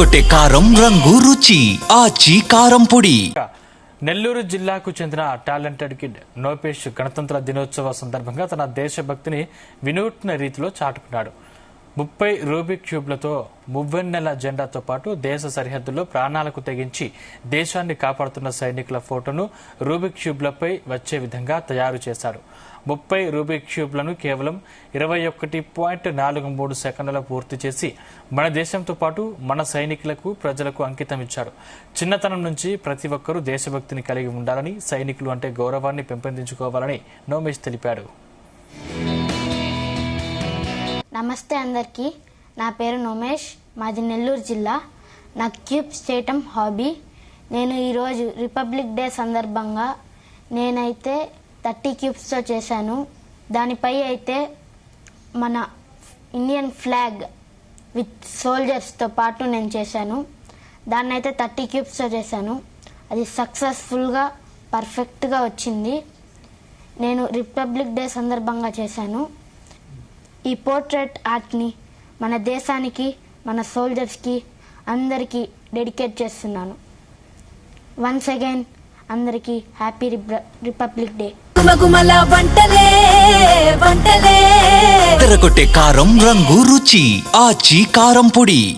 ఎర్రగొట్టే కారం రంగు రుచి ఆచి కారం పొడి. నెల్లూరు జిల్లాకు చెందిన టాలెంటెడ్ కిడ్ నోపేష్ గణతంత్ర దినోత్సవ సందర్భంగా తన దేశభక్తిని వినూత్న రీతిలో చాటుకున్నాడు. 30 రూబిక్ క్యూబ్లతో మువ్వెన్నెల జెండాతో పాటు దేశ సరిహద్దుల్లో ప్రాణాలకు తెగించి దేశాన్ని కాపాడుతున్న సైనికుల ఫోటోను రూబిక్ క్యూబ్లపై వచ్చే విధంగా తయారు చేశాడు. 30 రూబిక్ క్యూబ్లను కేవలం 21.43 సెకండ్లలో పూర్తి చేసి మన దేశంతో పాటు మన సైనికులకు ప్రజలకు అంకితం ఇచ్చాడు. చిన్నతనం నుంచి ప్రతి ఒక్కరూ దేశభక్తిని కలిగి ఉండాలని, సైనికులు అంటే గౌరవాన్ని పెంపొందించుకోవాలని నోమేష్ తెలిపాడు. నమస్తే అందరికీ, నా పేరు నోమేష్, మాది నెల్లూరు జిల్లా. నాకు క్యూబ్స్ చేయటం హాబీ. నేను ఈరోజు రిపబ్లిక్ డే సందర్భంగా నేనైతే 30 క్యూబ్స్తో చేశాను. దానిపై అయితే మన ఇండియన్ ఫ్లాగ్ విత్ సోల్జర్స్తో పాటు నేను చేశాను. దాన్ని అయితే 30 క్యూబ్స్తో చేశాను. అది సక్సెస్ఫుల్గా పర్ఫెక్ట్గా వచ్చింది. నేను రిపబ్లిక్ డే సందర్భంగా చేశాను. ఈ పోర్ట్రేట్ ఆర్ట్ని మన దేశానికి, మన సోల్జర్స్కి అందరికీ డెడికేట్ చేస్తున్నాను. వన్స్ అగైన్ అందరికీ హ్యాపీ రిపబ్లిక్ డే. ఎర్రగొట్టే కారం రంగు రుచి ఆచి కారం పొడి.